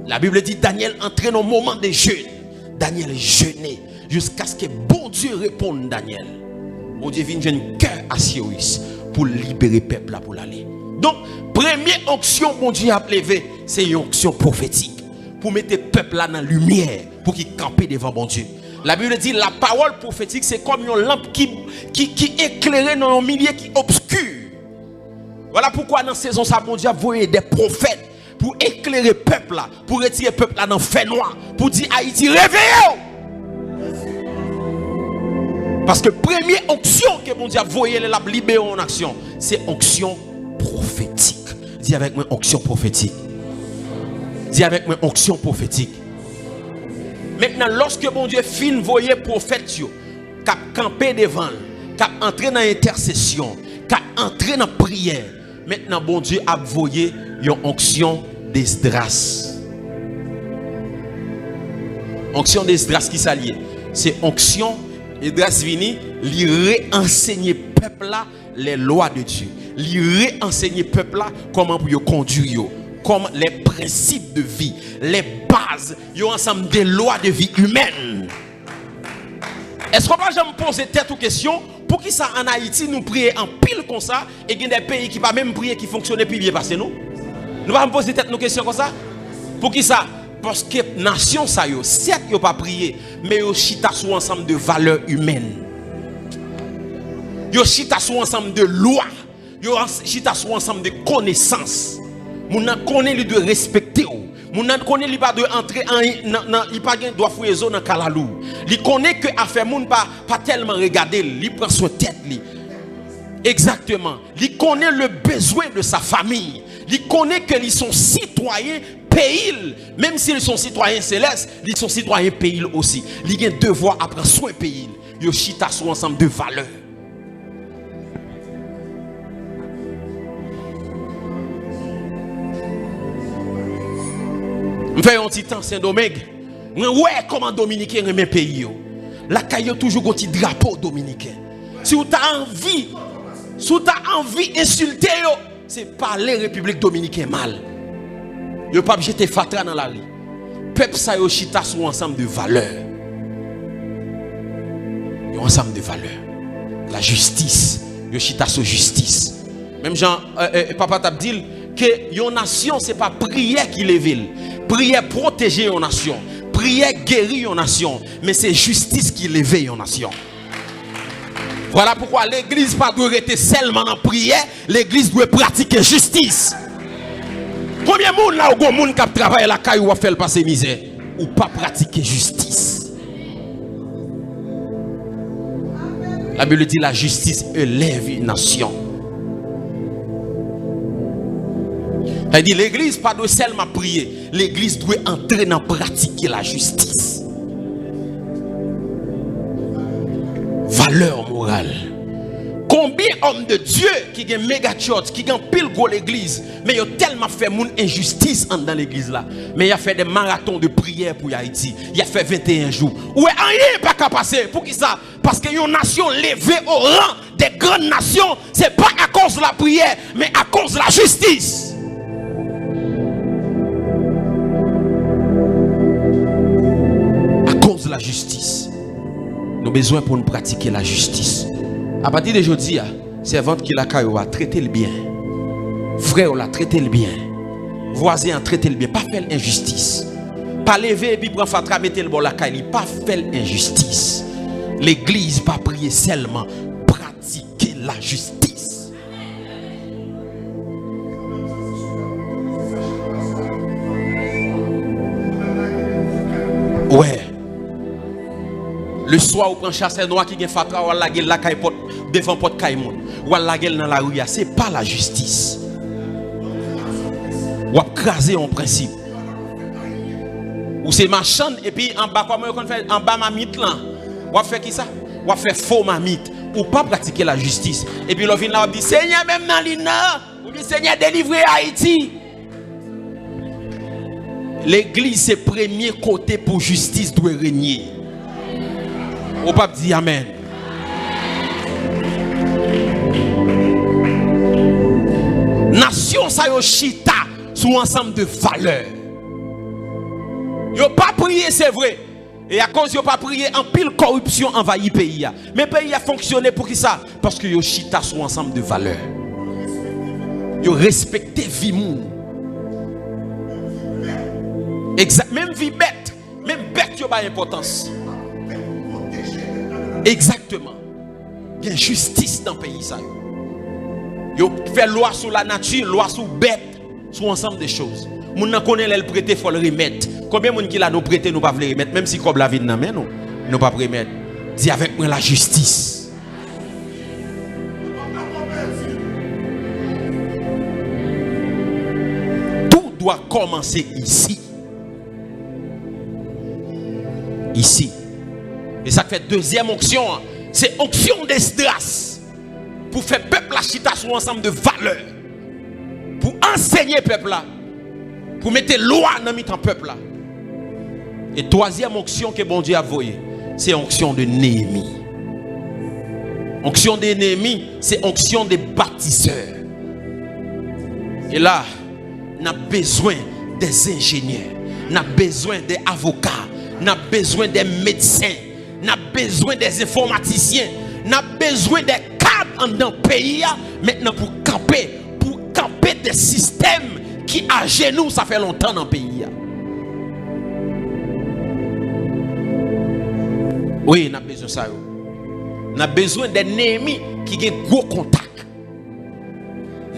La Bible dit Daniel entrait dans un moment de jeûne. Daniel jeûnait jusqu'à ce que bon Dieu réponde Daniel. Bon Dieu vient un cœur à Cyrus pour libérer le peuple là pour l'aller. Donc, première onction bon Dieu a levé, c'est une onction prophétique. Pour mettre le peuple là dans la lumière, pour qu'il campe devant bon Dieu. La Bible dit la parole prophétique c'est comme une lampe qui éclairait dans un milieu qui obscur. Voilà pourquoi dans cette saison ça bon Dieu a envoyé des prophètes pour éclairer le peuple là, pour retirer le peuple là dans le fait noir, pour dire Haïti réveillez-vous. Parce que première onction que bon Dieu a envoyé la libérer en action, c'est onction prophétique. Dis avec moi onction prophétique. Dis avec moi onction prophétique. Maintenant, lorsque bon Dieu fin voyer prophète, cap camper devant, cap entrer dans l'intercession, cap entrer dans la prière, maintenant, bon Dieu a voyé une onction d'Esdras. Onction d'Esdras qui s'allie. C'est onction, Esdras vini, lui réenseigner peuple là les lois de Dieu. Lui réenseigner peuple là comment pour conduire, comme les principes de vie, les bases, yo ensemble des lois de vie humaine. Est-ce qu'on va jamais poser tête aux questions pour qui ça en Haïti nous prier en pile comme ça et il y a des pays qui pas même prier qui fonctionnent plus bien parce que nous va me poser tête nos questions comme ça pour qui ça parce que nation ça yo certes yo pas prier mais yo chita sur ensemble de valeurs humaines. Yo chita sur ensemble de lois, yo chita sur ensemble de connaissances. Moun nan connaît lui de respecter ou. Moun nan connaît lui pas de entrer en il pas gain doit fouiller zone dans kalalou. Il connaît que affaire moun pas tellement regarder, il prend son tête li. Exactement. Il connaît le besoin de sa famille. Il connaît que ils sont citoyens pays, même s'ils sont citoyens célestes, ils sont citoyens pays aussi. Ils ont un devoir à prendre soin pays. Yo chita sur ensemble de valeurs. Je fais un petit temps Saint-Domingue. Ouais, comment Dominicain remet pays. La caille toujours un petit drapeau dominicain. Si vous avez envie d'insulter, c'est parler République dominicaine mal. Vous pas jeter fatra dans la rue. Peuple ça yo chita sur ensemble de valeurs. Yo ensemble de valeurs. La justice, yo chita sur justice. Même Jean papa t'a dit que yon nation c'est pas prière qui lève. Prière protéger une nation, prière guérir une nation, mais c'est justice qui lève une nation. Voilà pourquoi l'église ne doit pas rester seulement en prière, l'église doit pratiquer justice. Combien de monde là où monde qui travaille la caille ou fait passer misère ou pas pratiquer justice? La Bible dit la justice élève une nation. Elle dit l'église pas doit seulement prier, l'église doit entrer dans pratiquer la justice. Valeur morale. Combien d'hommes de Dieu qui ont méga church, qui ont pile gros l'église, mais ils ont tellement fait mon injustice dans l'église là. Mais il a fait des marathons de prière pour Haïti. Il a fait 21 jours. Où rien pas qu'à passer. Pour qui ça? Parce que une nation levée au rang des grandes nations, c'est pas à cause de la prière, mais à cause de la justice. La justice. Nous avons besoin pour nous pratiquer la justice. À partir d'aujourd'hui, servante qui la caillou a traité le bien. Frère l'a traité le bien. Voisin a traité le bien. Pas faire l'injustice. Pas lever et puis prendre fatra mettre le bon la caille. Pas faire l'injustice. L'église pas prier seulement. Pratiquer la justice. Ouais. Le soir, on prend chasseur noir qui vient fatra, ou la gueule la caille devant porte caille moun. Ou la gueule dans la rue, c'est pas la justice. Ou craser en principe. Ou c'est marchand et puis en bas comment on fait en bas mamite là. Ou fait qui ça? Ou fait faux mamite ou pas pratiquer la justice. Et puis l'on vient là on dit Seigneur même dans l'ina, ou dit Seigneur délivrer Haïti. L'église c'est premier côté pour justice doit régner. Au pape dit Amen. Nation ça yo chita sous ensemble de valeurs. Yo pas prié c'est vrai. Et à cause yo pas prié en pile corruption envahit pays. Mais pays a fonctionné pour qui ça? Parce que yo chita sous ensemble de valeurs. Yo respecté vie moun. Exact, même vie bête, même bête yo pas importance. Exactement. Il y a justice dans le pays. Il fait loi sur la nature, loi sur bête, sur ensemble des choses. Moun nan connaît le prêter, il faut le remettre. Combien de monde qui l'a nous prêter, nous pas le remettre, même si comme la vie n'a pas nous pas remettre. Dis avec moi la justice. Tout doit commencer ici. ici. Et ça fait deuxième onction, c'est onction d'Esdras. Pour faire peuple la chita sur un ensemble de valeurs. Pour enseigner peuple là. Pour mettre loi dans le peuple là. Et troisième onction que bon Dieu a envoyé, c'est onction de Néhémie. Onction de Néhémie, c'est onction des bâtisseurs. Et là, on a besoin des ingénieurs, on a besoin des avocats, on a besoin des médecins, on a besoin des informaticiens, on a besoin des cadres dans le pays maintenant pour camper des systèmes qui à genoux ça fait longtemps dans le pays. Oui, on a besoin de ça. On a besoin de Néhémie qui a un gros contact.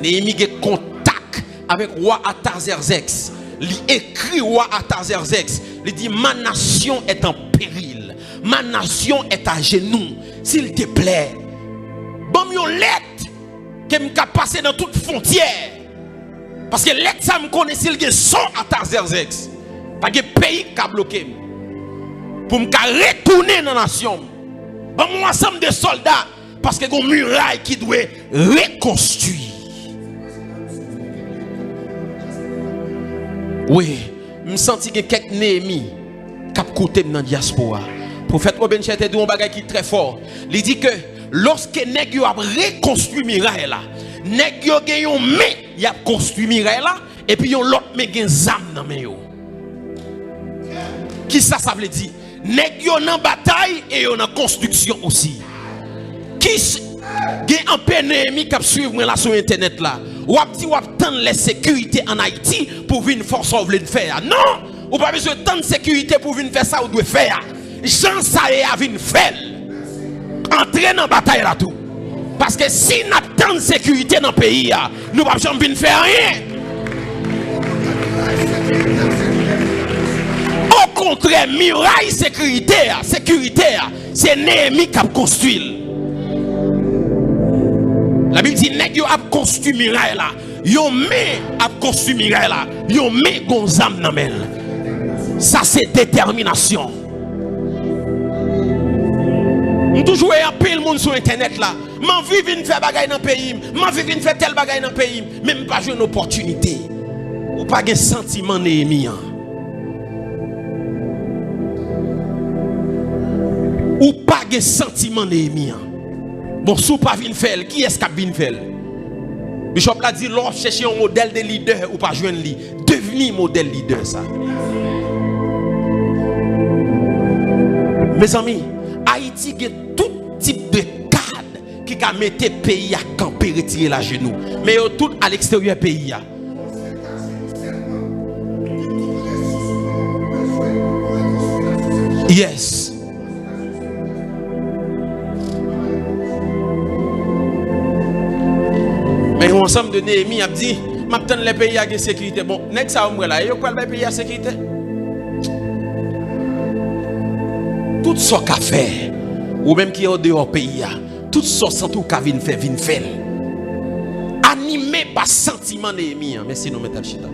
Néhémie qui a contact avec le roi Artaxerxès. Il écrit roi Artaxerxès. Il dit ma nation est en péril. Ma nation est à genoux. S'il te plaît, bon une lettre qui me passer dans toute frontière. Parce que lettre ça me connaît s'il y a son Artaxerxès. Parce que le pays qui a bloqué. Pour me retourner dans la nation. Bon, mon ensemble de soldats. Parce que il y a une muraille qui doit reconstruire. Oui, je me sens que quelques Néhémie qui a côté dans la diaspora. Le prophète Robin Chete dit un bagage qui est très fort. Il dit que lorsque nèg yo a reconstruit muraille là, nèg yo gen yon main, y a construit muraille là et puis yon l'autre main gen zam dans main yo. Qui ça veut dire? Nèg yo nan bataille et yo nan construction aussi. Qui gen un peu Néhémie qui suivre moi là sur internet là. Ou ap di ou ap tendre les sécurités en Haïti pour venir force ou vle faire. Non, ou pas besoin de tant de sécurité pour venir faire ça ou doit faire. Jean ça est à venir faire. Entrer dans bataille là tout. Parce que si nous avons tant de sécurité dans le pays, nous ne pouvons pas venir faire rien. Au contraire, muraille sécuritaire, c'est Néhémie qui a construit. La Bible dit nèg yo a construit muraille là. Yo met a construit muraille là. Yo met gonzam nan men. Ça c'est détermination. On toujours un pile monde sur internet là. M'en vivre faire bagay dans pays, m'en vivre faire tel bagay dans pays, même pas jouer une opportunité. Ou pas un sentiment Néhémie. Ou pas un sentiment Néhémie. Bon, si vous pas venir faire, qui est-ce qui vient faire? Bishop l'a dit, l'on cherche un modèle de leader ou pas joindre lui. Devenir modèle leader ça. Mes amis, Haïti a tout type de cadre qui a mis le pays à camper, retirer la genou. Mais tout à l'extérieur du pays. Yes. Mais ensemble de Néhémie a dit, maintenant les pays à la sécurité. Bon, n'est-ce pas là, il y a quoi le pays à la sécurité? Tout ce qu'a fait, ou même qui est au dehors pays, tout ce sans tout qu'a vient faire. Animé par sentiment Néhémie. Merci, nous mettons le chita.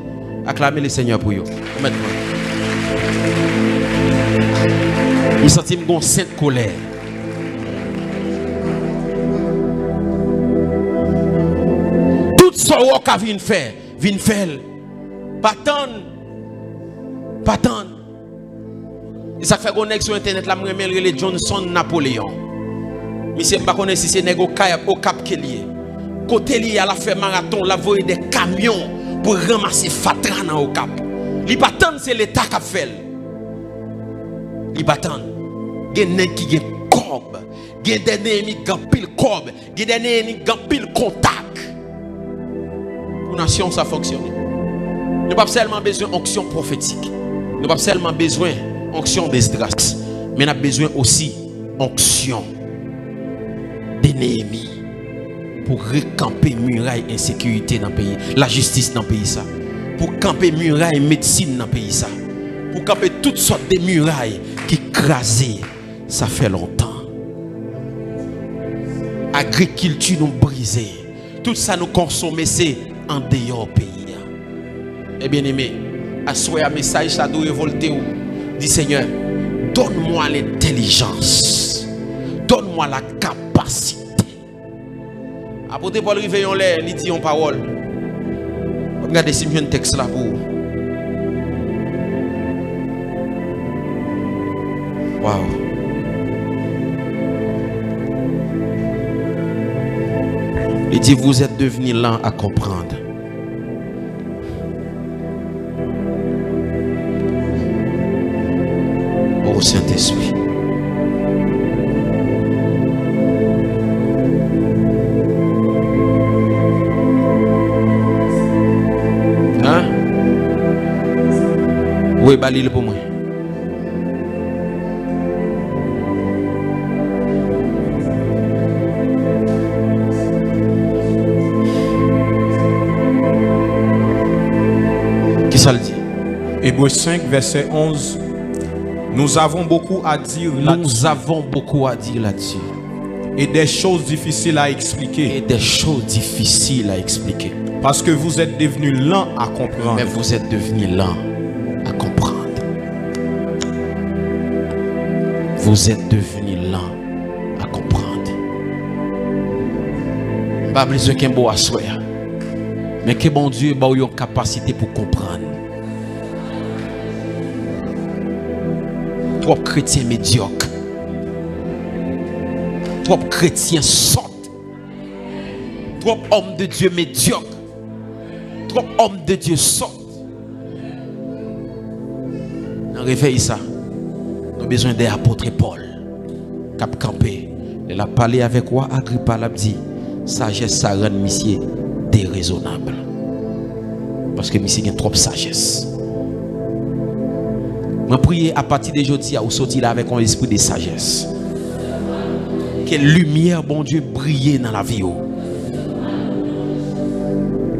Acclamez le Seigneur pour vous. Maintenant. Il sentit une sainte colère. So what ka vin faire pas tant et ça fait qu'on sur internet là me les Johnson Napoléon monsieur pas connaît si c'est nèg au cap qui lié côté li a la fait marathon la voyer des camions pour ramasser fatra dans au cap li pas tant c'est l'état qui fait li pas tant gen nèg qui gen cob gen des Néhémie gan pile cob gen des Néhémie gan pile contact. Pour nation ça fonctionne. Nous n'avons pas seulement besoin d'onction prophétique. Nous n'avons pas seulement besoin d'onction d'Esdras. Mais nous avons besoin aussi d'onction de Néhémie pour recamper muraille insécurité dans le pays. La justice dans le pays ça. Pour camper muraille médecine dans le pays ça. Pour camper toutes sortes de murailles qui crasent. Ça fait longtemps. Agriculture nous brisée. Tout ça nous consommer c'est en dehors pays. Eh bien aimé, à souhait un message ça doit révolter ou dit Seigneur, Donne-moi l'intelligence. Donne-moi la capacité. Apôtre Paul Riveillon, il dit en parole. Regardez si j'ai un texte là pour vous. Wow. Il dit, vous êtes devenus lents à comprendre. Ô Saint-Esprit. Hein? Oui, balil pour moi. Qui ça le dit? Hébreux 5, verset 11. Nous avons beaucoup à dire là-dessus. Nous avons beaucoup à dire là-dessus. Et des choses difficiles à expliquer. Et des choses difficiles à expliquer. Parce que vous êtes devenus lents à comprendre. Mais vous êtes devenus lents à comprendre. Vous êtes devenus lents à comprendre. Pas besoin qu'un beau assoir. Mais que bon Dieu ait une capacité pour comprendre. Trop chrétiens médiocres. Trop chrétiens sortent. Trop hommes de Dieu médiocres. Trop hommes de Dieu sortent. On réveille ça. Nous avons besoin des apôtres Paul. Cap campé. Il a parlé avec moi. Agrippa l'a dit. Sagesse, ça rend monsieur déraisonnable. Parce que monsieur a trop de sagesse. Je prie à partir de aujourd'hui, ou sortir là avec un esprit de sagesse. Quelle lumière, bon Dieu, brille dans la vie.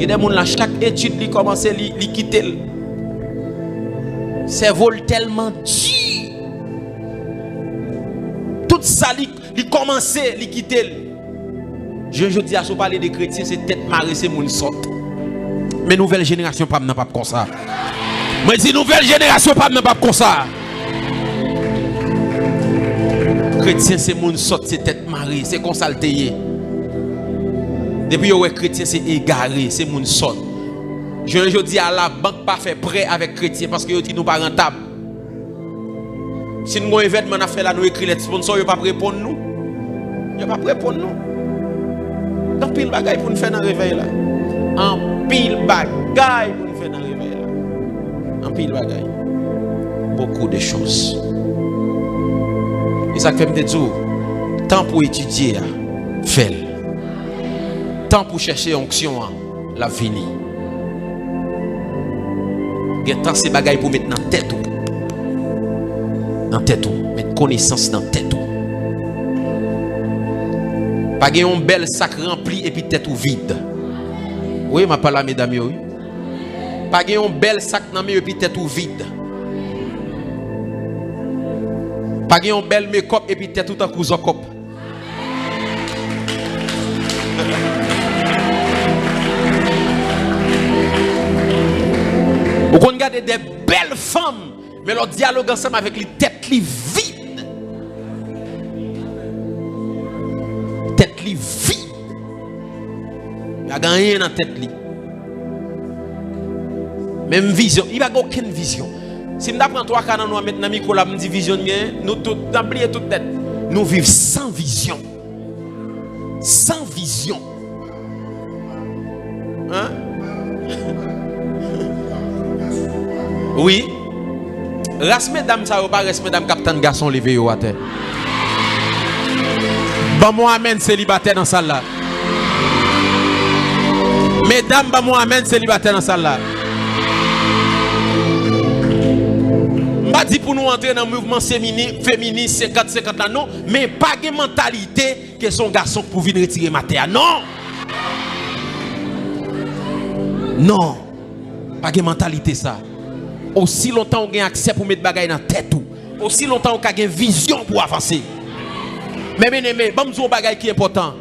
Il y a des gens là, chaque étude, ils commencent à quitter. C'est vol tellement dur. Tout ça, ils commencent à quitter. Je dis à ce parler des chrétiens, c'est tête marée, c'est mon sort. Mais nouvelle génération, pas comme ça. Mais si nouvelle génération pas comme ça. Chrétien c'est mon sort, c'est tête marée, c'est consalté. Depuis que chrétien c'est égaré, c'est mon sort. Je dis à la banque pas fait prêt avec chrétien parce que yo dit nous pas rentable. Si nous avons un événement à faire là, nous écrit les sponsors, ils pas répondre nous. Ils pas répondre nous. En pile bagaille pour nous faire dans le réveil là. En pile bagaille pour nous faire dans le réveil là. En pile bagaille. Beaucoup de choses. Et ça fait me dire, temps pour étudier, fais-le. Temps pour chercher onction, la fini. Il y a tant ces bagailles pour mettre dans la tête. Dans la tête, mettre connaissance dans la tête. Pas un bel sac rempli et puis tête vide. Oui, ma parole mesdames, oui. Pas un bel sac dans et puis tête vide. Pas un bel make-up et puis tête tout en cousin cop. Vous regardez des belles femmes, mais leur dialogue ensemble avec les têtes vides. Tête vide. Il n'y a rien dans la tête. Même vision. Il n'y a aucune vision. Si je prends 3 cas dans nous maintenant, Nicolas me dit vision, nous tous oublions toute tête. Nous vivons sans vision. Sans vision. Hein? Oui. Race mesdames, ça va pas race mesdames, capitaine garçon levé au terre. Bon, moi, amen, célibataire dans la salle là. Mesdames, bon, moi, amen, célibataire dans la salle là. Pas dit pour nous entrer dans le mouvement féministe 50-50 là, non, mais pas de mentalité que son garçon pour venir retirer ma terre. Non! Non! Pas de mentalité ça. Aussi longtemps on a accès pour mettre bagaille dans la tête, aussi longtemps on a une vision pour avancer. Mais bien aimé, bon nous bagaille qui est important.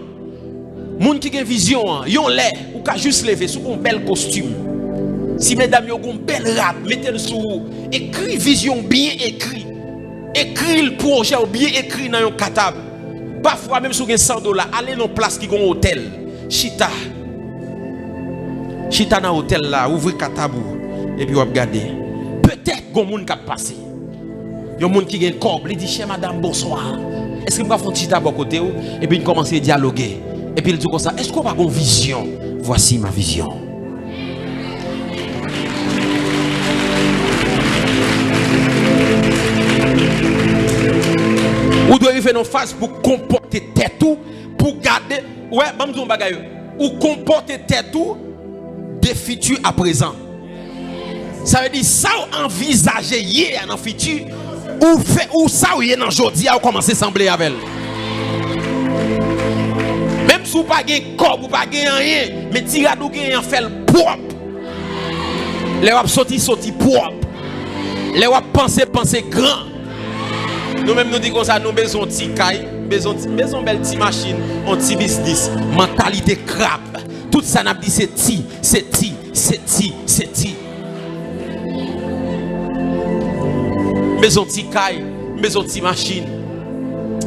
Moun qui a une vision, yon lè, ou ka juste lever sous un bel costume. Si mesdames yon gon bel rap, mettez-le sous, écrit vision bien écrit. écrit le projet ou bien écrit dans un catable. Parfois même sur $100, allez dans place qui ont hôtel. Chita dans hôtel là, ouvrez catable et puis vous regardez. Peut-être qu'il y a des gens qui ont passé. Il y a des gens qui ont un corps, ils disent chère madame bonsoir. Est-ce que vous pouvez faire un chita à côté et puis ils commencent à dialoguer. Et puis ils disent comme ça, est-ce qu'on a une vision? Voici ma vision. Ou doit arriver dans phase pour comporter tête tout, pour garder, ouais, bamzon bagaille. Ou comporter tête tout des futurs à présent. Ça veut dire ça envisager hier dans le futur ou fait ou ça hier dans aujourd'hui à commencer à sembler avec elle. Même si vous pas gain corps ou pas gain rien, mais tiradou gain en fait propre. Les wap sorti propre. Les wap penser grand. Nous-mêmes nous disons ça, nous besoin de petit caille, besoin belle petite machine, un petit business, mentalité crabe. Tout ça n'a dit c'est ti. Besoin de petit caille, besoin de petite machine,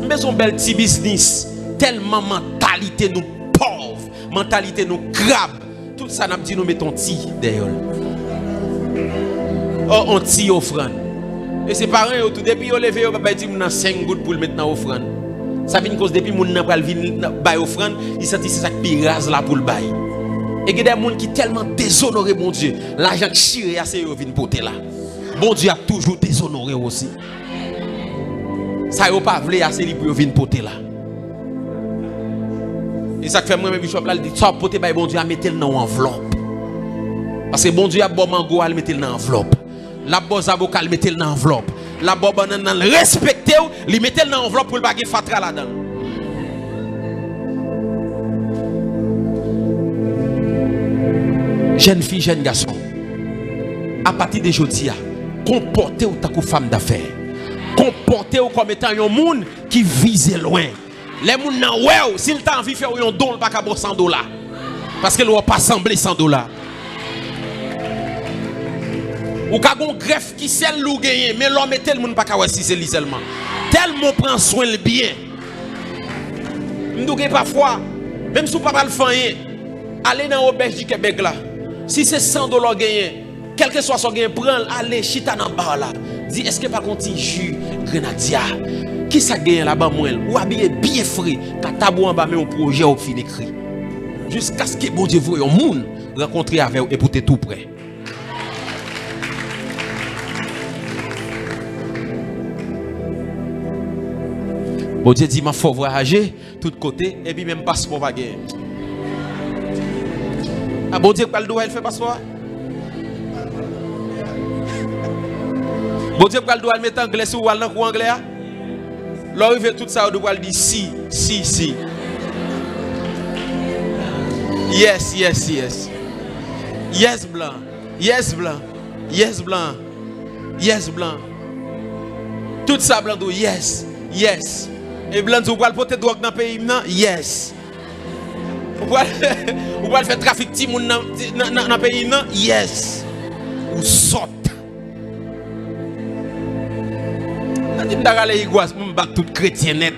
besoin belle petit business. Tellement mentalité nous pauvre, mentalité nous crabe. Tout ça n'a dit nous mettons ti derrière. Oh, on ti offrande. Et c'est pas rien, tout depuis on levé, on va dire qu'on a 5 gouttes pour le mettre dans l'offrande. Ça vient cause depuis mon n'a pas venir bailler offrande, il sentit c'est ça qui rase là pour le bail. Et il y a des gens qui tellement déshonoré mon Dieu, l'argent chiré assez yo vinn porter là. Bon Dieu a toujours déshonoré aussi. Ça yo pas vle assez li pour vinn porter là. Et ça fait moi même bishop là il dit ça porter bail bon Dieu a mettre dans enveloppe. Parce que bon Dieu a bon mango a mettre dans enveloppe. La bosse avocat le mettait dans l'enveloppe. La bosse le respecter, le mettait dans l'enveloppe pour le baguer fatra là-dedans. Jeune fille, jeune garçon, à partir de aujourd'hui, comportez-vous comme femme d'affaires. Comportez-vous comme étant un monde qui vise loin. Les gens n'ont pas, s'il t'a envie de faire un don, il pas qu'à $100. Parce qu'il ne va pas sembler $100. Ou ka gon greffe qui sel lou gagné mais l'homme est tel monde pas ka si c'est lui seulement tellement prend soin le bien m'douge parfois même si pas le faire aller dans auberge du Québec là si c'est $100 gagné quel que soit son gain prend aller chita dans bar là dit est-ce que pas konti jus grenadier qui ça gagne là-bas moi ou habillé bien frais ta tabou en bas mais un projet au fin écrit jusqu'à ce que bon Dieu voie un monde rencontrer avec et pour tout prêt. Bon Dieu dit, il faut voyager tout côté et puis même passeport pas gagner. Ah bon Dieu, pas le droit, il fait passeport. Bon Dieu, pas le droit, il met anglais sur ou dans anglais. Là, il fait tout ça, il doit dire si. Yes. Yes, blanc. Yes, blanc. Yes, blanc. Yes, blanc. Tout ça, blanc, yes. Et blanc, vous pouvez porter drogue dans le pays, non? Yes. Vous pouvez faire trafic de monde dans le pays, non? Yes. Ou saute. Je dis que les iguas, je bats tout chrétien net.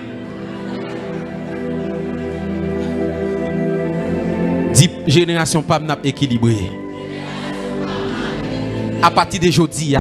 Dit génération pas équilibrée. À partir d'aujourd'hui.